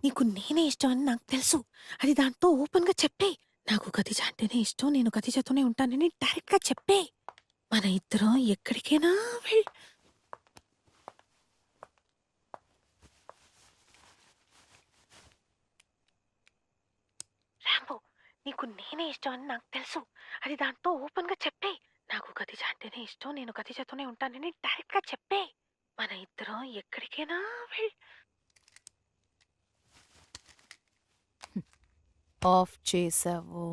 నీకు నేనే ఇష్టం అని నాకు తెలుసు. అది దాంతో ఓపెన్‌గా చెప్పేయ్. నాకు ఖదీజ అంటేనే ఇష్టం. నేను ఖదీజతోనే ఉంటానని డైరెక్ట్‌గా చెప్పేయ్. మన ఇద్దరం ఎక్కడికైనా రాంబో, నీకు నేనే ఇష్టం అని నాకు తెలుసు. అది దాంతో ఓపెన్‌గా చెప్పేయ్. నాకు ఖదీజ అంటేనే ఇష్టం. నేను ఖదీజతోనే ఉంటానని డైరెక్ట్‌గా చెప్పేయ్. మన ఇద్దరం ఎక్కడికైనా ఆఫ్ చేసావు.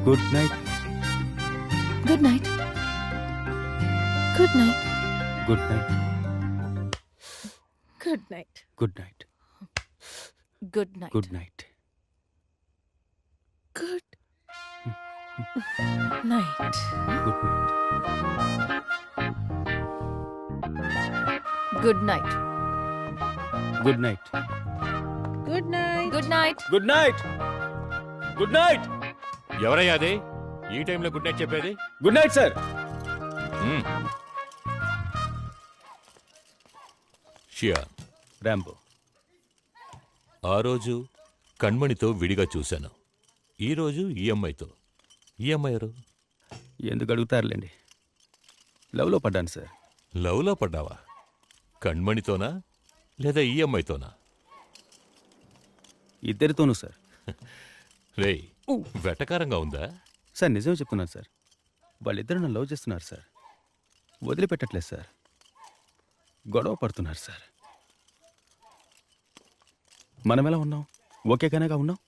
Good night. Good night. Good night. Good night. Good night. Good night. Good night. Good night. Good night. Good night. Good night. Good night. Good night. Good night. Good night. Good night. ఎవరయ్యా అది ఈ టైంలో good night చెప్పేది? Good night sir. షియా, Rambo. ఆ రోజు కణ్మణితో విడిగా చూశాను. ఈ రోజు ఈ అమ్మాయితో. ఈ అమ్మాయి ఎవరు? ఎందుకు అడుగుతారులేండి, లవ్లో పడ్డాను సార్. లవ్లో పడ్డావా? కణ్మణితోనా లేదా ఈ అమ్మాయితోనా? ఇద్దరితోనూ సార్. రేయ్, వెటకారంగా ఉందా? సార్ నిజమే చెప్తున్నాను సార్. వాళ్ళిద్దరు నన్ను లవ్ చేస్తున్నారు సార్. వదిలిపెట్టట్లేదు సార్. గొడవ పడుతున్నారు సార్. మనం ఎలా ఉన్నాం? ఓకే కనగా ఉన్నాం.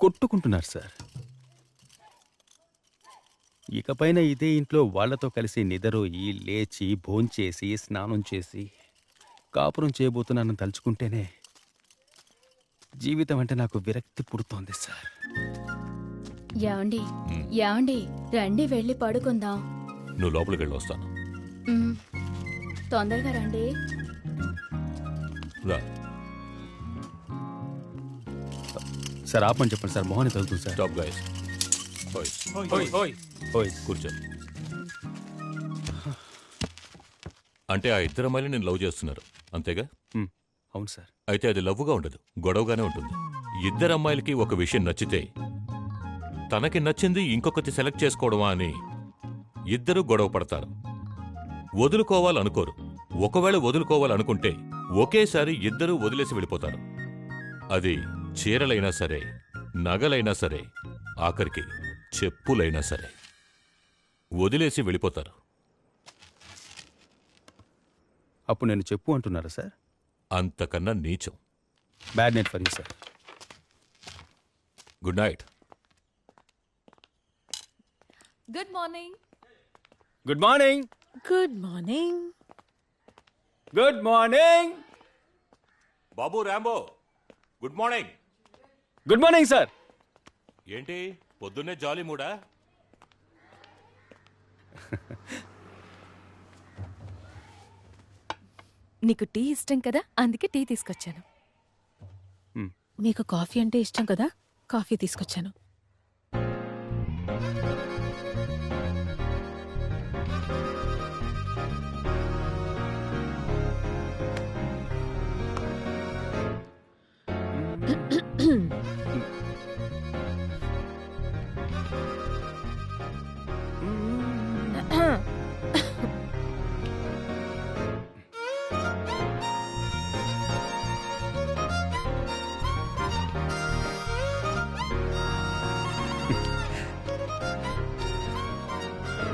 కొట్టుకుంటున్నారు సార్. ఇకపైన ఇదే ఇంట్లో వాళ్లతో కలిసి నిద్రోయి లేచి భోంచేసి స్నానం చేసి కాపురం చేయబోతున్నానని తలుచుకుంటేనే జీవితం అంటే నాకు విరక్తి పుడుతోంది సార్. యాండి యాండి రండి వెళ్ళి పడుకుందాం. నువ్వు లోపలికి వెళ్ళి వస్తాను. మ్, తొందరగా రండి. రా. సార్ ఆపని చెప్పండి సార్, మొహాన్ని తగులుతుంది సార్. Stop guys. ఓయ్ కూర్చో. అంటే ఆ ఇద్దరు అమ్మాయిలు నేను లవ్ చేస్తున్నారు అంతేగా? అవును సార్. అయితే అది లవ్వుగా ఉండదు, గొడవగానే ఉంటుంది. ఇద్దరు అమ్మాయిలకి ఒక విషయం నచ్చితే తనకి నచ్చింది ఇంకొకటి సెలెక్ట్ చేసుకోవడమా అని ఇద్దరు గొడవ పడతారు. వదులుకోవాలనుకోరు. ఒకవేళ వదులుకోవాలనుకుంటే ఒకేసారి ఇద్దరూ వదిలేసి వెళ్ళిపోతారు. అది చీరలైనా సరే, నగలైనా సరే, ఆఖరికి చెప్పులైనా సరే వదిలేసి వెళ్ళిపోతారు. అప్పుడు నేను చెప్పు అంటున్నారా సార్? అంతకన్నా నీచం. Bad night for you sir. Good night. Good morning. Good morning. Good morning. Good morning. బాబు Rambo, good morning. Good morning sir. ఏంటి పొద్దున్నే జాలీ మూడా? నీకు టీ ఇష్టం కదా, అందుకే టీ తీసుకొచ్చాను. మీకు కాఫీ అంటే ఇష్టం కదా, కాఫీ తీసుకొచ్చాను.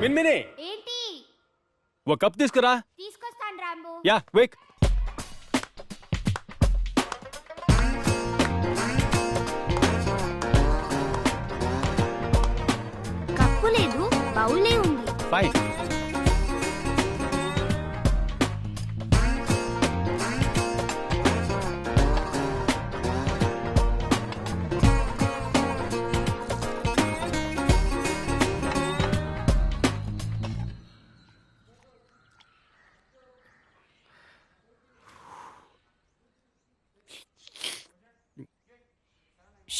మిన్మిని, ఏంటి? ఓ కప్ తీసుకురా. తీసుకొస్తాను రాంబో. Yeah Wake. కప్పు లేదు, బౌలే ఉంది. ఫైన్.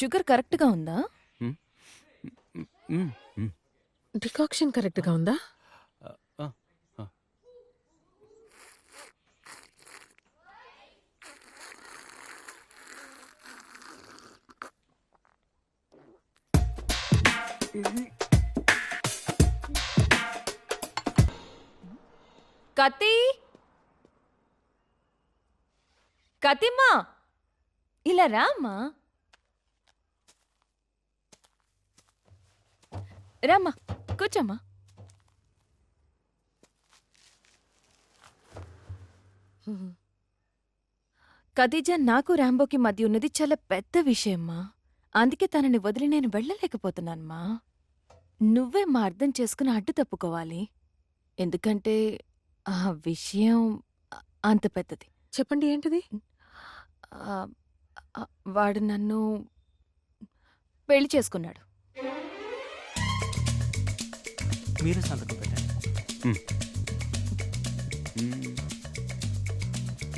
షుగర్ కరెక్ట్గా ఉందా? మ్, మ్. డికాక్షన్ కరెక్ట్ గా ఉందా? ఆ, ఆ. కతి కతిమ్మా, ఇలా రామ్మా. రామ్మా, కూర్చోమ్మా. ఖదీజా, నాకు రాంబోకి మధ్య ఉన్నది చాలా పెద్ద విషయమ్మా. అందుకే తనని వదిలి నేను వెళ్ళలేకపోతున్నానమ్మా. నువ్వే మా అర్థం చేసుకుని అడ్డు తప్పుకోవాలి. ఎందుకంటే ఆ విషయం అంత పెద్దది. చెప్పండి ఏంటిది? ఆ, వాడు నన్ను పెళ్లి చేసుకున్నాడు. మీరు సంతకం పెట్టండి. మ్.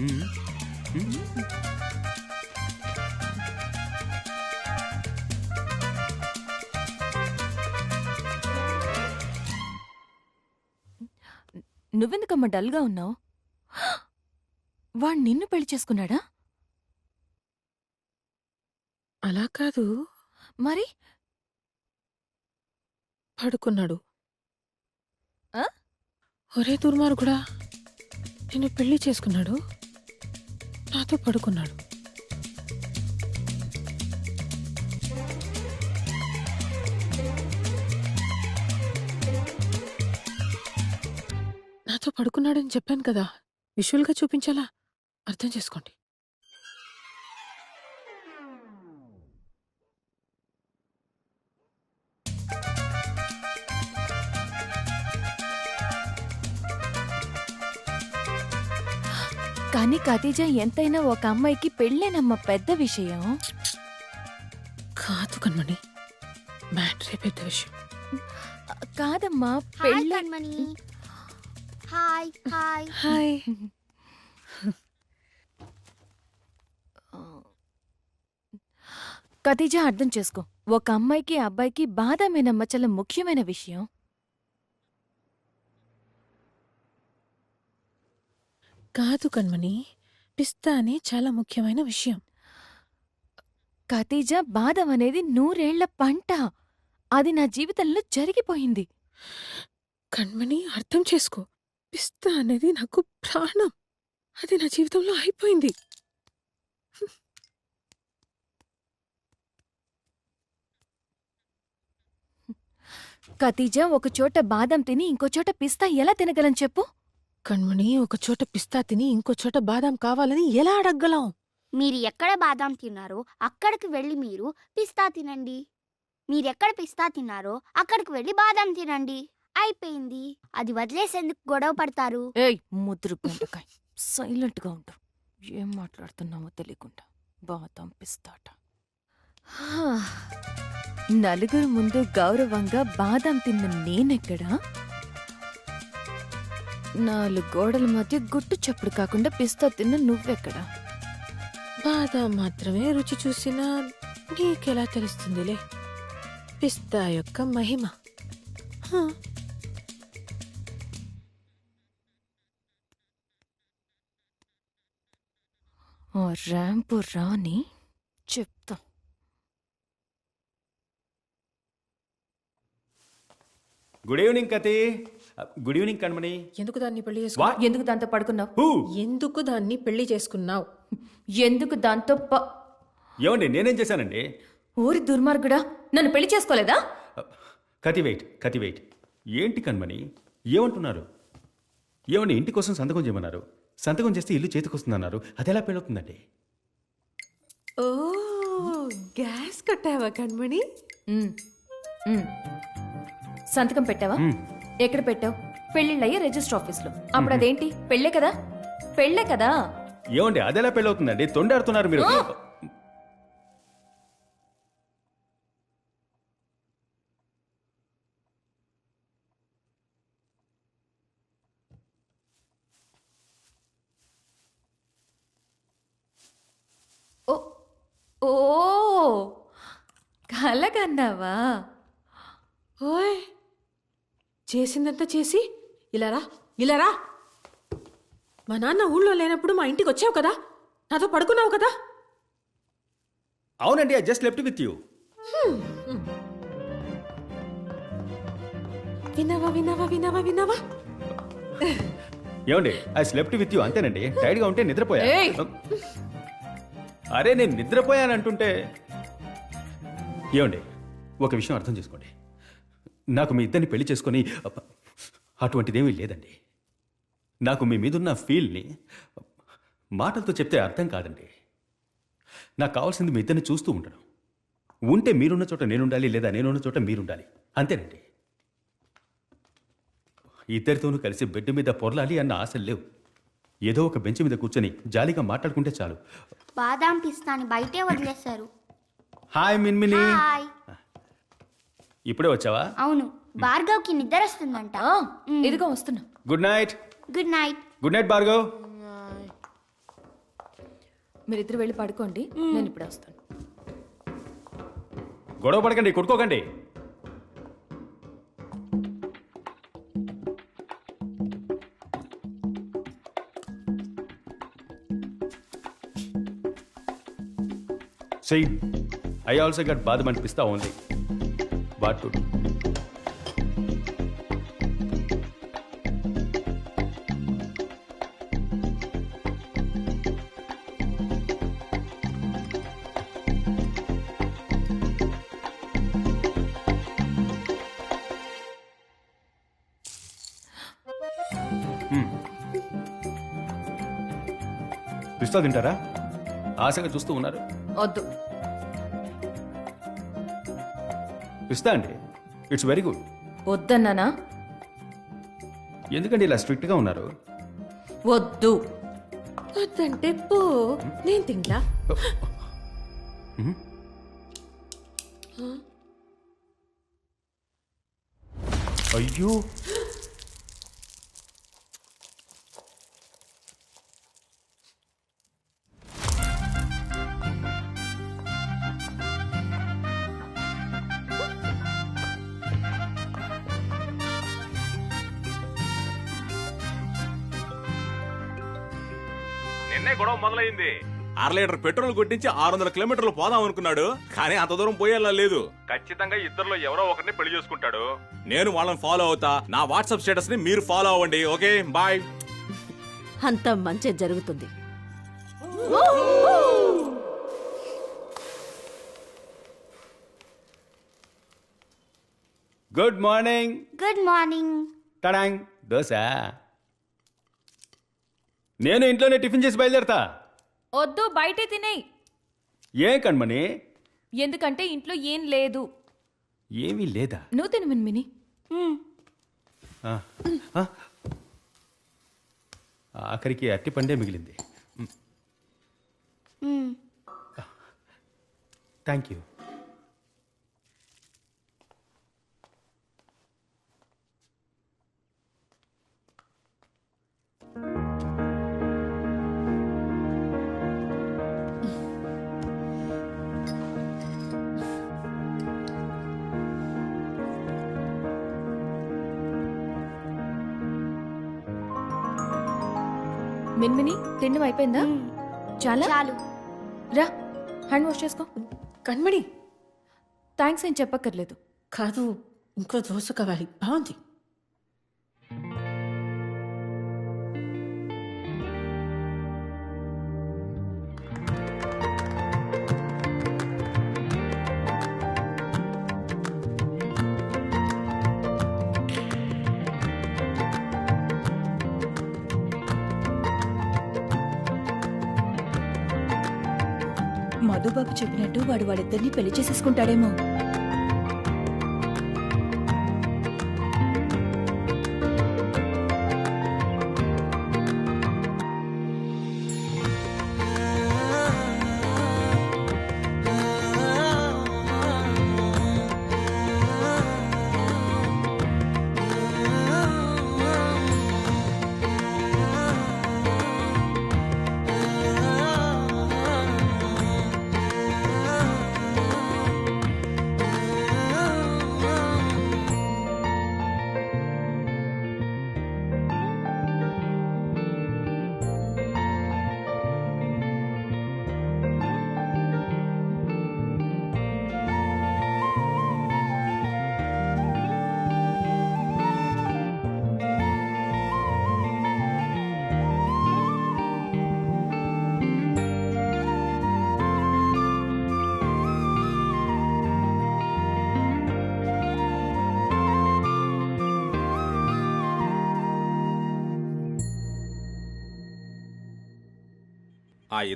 మ్. మ్. నువ్వెందుకమ్మా డల్గా ఉన్నావు? వాడు నిన్ను పెళ్లి చేసుకున్నాడా? అలా కాదు, మరి పడుకున్నాడు. ఆ? ఒరే దుర్మార్గుడా, నిన్ను పెళ్లి చేసుకున్నాడు, నాతో పడుకున్నాడు. నాతో పడుకున్నాడని చెప్పాను కదా, విజువల్గా చూపించాలా? అర్థం చేసుకోండి. కానీ ఖదీజా, ఎంతైనా ఒక అమ్మాయికి పెళ్ళేనమ్మ పెద్ద విషయం. కాదు కన్మణి, మ్యాటరే పెద్ద విషయం. కాదమ్మా, హాయ్ పెళ్ళ Kanmani. Hi hi. Hi. Khadija, అర్థం చేసుకో. ఒక అమ్మాయికి అబ్బాయికి బాధమేనమ్మ చాలా ముఖ్యమైన విషయం. కాదు కన్మణి, పిస్తా అనే చాలా ముఖ్యమైన విషయం. ఖదీజా, బాధం అనేది 100 ఏళ్ల పంట. అది నా జీవితంలో జరిగిపోయింది. కన్మణి, అర్థం చేసుకో. పిస్తా అనేది నాకు ప్రాణం. అది నా జీవితంలో అయిపోయింది. ఖదీజా, ఒక చోట బాదం తిని ఇంకో చోట పిస్తా ఎలా తినగలను చెప్పు? కన్మణి, ఒక చోట పిస్తా తిని ఇంకో చోట బాదాం కావాలని ఎలా అడగలం? మీరు ఎక్కడ బాదాం తిన్నారో అక్కడికి వెళ్ళి మీరు పిస్తా తినండి. మీరెక్కడ పిస్తా తిన్నారో అక్కడికి వెళ్ళి బాదాం తినండి. అయిపోయింది. అది వదిలేసేందుకు గొడవ పడతారు. ఏయ్ ముద్రు బెండకాయ్, సైలెంట్గా ఉండు. ఏం మాట్లాడుతున్నావో తెలియకుండా బాదం పిస్తాట. నలుగురు ముందు గౌరవంగా బాదం తిన్న నేనెక్కడా? 4 గోడల మధ్య గుట్టు చప్పుడు కాకుండా పిస్తా తిన్న నువ్వెక్కడా? బాదాం మాత్రమే రుచి చూసినా నీకెలా తెలుస్తుందిలే పిస్తా యొక్క మహిమ. హ. ఆ ర్యాంపు రాని చెప్తా. గుడ్ ఈవినింగ్ కతి. Good evening Kanmani. ఎందుకు దాన్ని పెళ్లి వా చేసుకున్నావు? ఎందుకు దాంతో పడుకున్నావు? హూ ఎందుకు దాన్ని పెళ్లి చేసుకున్నావు? ఎందుకు దాంతో ఏమండి, నేనేం చేశానండి? ఊరి దుర్మార్గుడా, నన్ను పెళ్లి చేసుకోలేదా? కతి వెయిట్. ఏంటి కణమణి, ఏమంటున్నారు? ఏమండి, ఇంటి కోసం సంతకం చేయమన్నారు. సంతకం చేస్తే ఇల్లు చేతికొస్తుందన్నారు. అది ఎలా పెళ్ళవుతుందండి? ఓ, గ్యాస్ కట్టావా కన్మణి? ఉమ్, ఉమ్. సంతకం పెట్టావా? మ్. ఎక్కడ పెట్టావు? పెళ్లిళ్ళయ్యే రిజిస్టర్ ఆఫీస్లో. అప్పుడు అదేంటి, పెళ్ళే కదా? పెళ్ళే కదా? ఏమండి, అది ఎలా పెళ్ళవుతుందండి? తొండాడుతున్నారు మీరు. ఆ! ఓ, ఓ, అలాగన్నావా? ఓయ్ చేసిందంతా చేసి ఇలా రా. మా నాన్న ఊళ్ళో లేనప్పుడు మా ఇంటికి వచ్చావు కదా, నాతో పడుకున్నావు కదా. అవునండి, I just left with you. విన్నావా? ఏమండి, ఐ స్లెప్ట్ విత్ యూ అంతేనండి. టైర్డ్గా ఉంటే నిద్రపోయా. ఏయ్! అరే నేను నిద్రపోయానంటుంటే. ఏమండి, ఒక విషయం అర్థం చేసుకోండి. నాకు మీ ఇద్దరిని పెళ్లి చేసుకొని అటువంటిదేమీ లేదండి. నాకు మీ మీదున్న ఫీల్ని మాటలతో చెప్తే అర్థం కాదండి. నాకు కావాల్సింది మీ ఇద్దరిని చూస్తూ ఉండడం. ఉంటే మీరున్న చోట నేనుండాలి, లేదా నేనున్న చోట మీరుండాలి, అంతేనండి. ఇద్దరితోనూ కలిసి బెడ్ మీద పొరలాలి అన్న ఆశలు లేవు. ఏదో ఒక బెంచ్ మీద కూర్చొని జాలీగా మాట్లాడుకుంటే చాలు. బాదాం పిస్తాని బయటే వదిలేశారు. Hi Minmini, hi. ఇప్పుడే వచ్చావా? అవును, భార్గవ్కి నిద్ర వస్తుందంట. ఇదిగో వస్తున్నా. Good night. Good night. Good night Bhargav. మీరిద్దరు వెళ్ళి పడుకోండి, నేను ఇప్పుడే వస్తాను. గొడవ పడకండి, కొట్టుకోకండి. See, I also got badam and pista only. What to do? పిస్తా తింటారా? ఆశగా చూస్తూ ఉన్నారు. వద్దు. పిస్తా అండి, ఇట్స్ వెరీ గుడ్. వద్దన్నానా? ఎందుకండి ఇలా స్ట్రిక్ట్గా ఉన్నారు? వద్దు. వద్దంటే పో, నేను తింటా. అయ్యో, నిన్నే గొడవ మొదలైంది. 6 లీటర్ పెట్రోల్ కొట్టించి 600 కిలోమీటర్లు పోదాం అనుకున్నాడు, కానీ అంత దూరం పోయేలా లేదు. ఖచ్చితంగా ఇద్దరులో ఎవరో ఒకరిని పెళ్లి చేసుకుంటాడు. నేను వాళ్ళని ఫాలో అవుతా. నా వాట్సాప్ స్టేటస్ ని మీరు ఫాలో అవ్వండి. Okay, bye. అంత మంచి జరుగుతుంది. Good morning. Good morning. టడాంగ్ దోశ. నేను ఇంట్లోనే టిఫిన్ చేసి బయలుదేరతా. వద్దు, బయటే తినేయ్. ఏం కణ్మణి? ఎందుకంటే ఇంట్లో ఏం లేదు. ఏమీ లేదా? నువ్వు తిను మిన్మిని. ఆ, ఆ. ఆఖరికి అట్టిపండే మిగిలింది. Thank you. మిన్మిని, తిండం అయిపోయిందా? చాలా? చాలు. రా, హ్యాండ్ వాష్ చేసుకో. కண்మణి, థ్యాంక్స్ ఏం చెప్పక్కర్లేదు. కాదు, ఇంకో దోశ కావాలి. బాగుంది. మధుబాబు చెప్పినట్టు వాడు వాళ్ళిద్దరిని పెళ్లి చేసేసుకుంటాడేమో.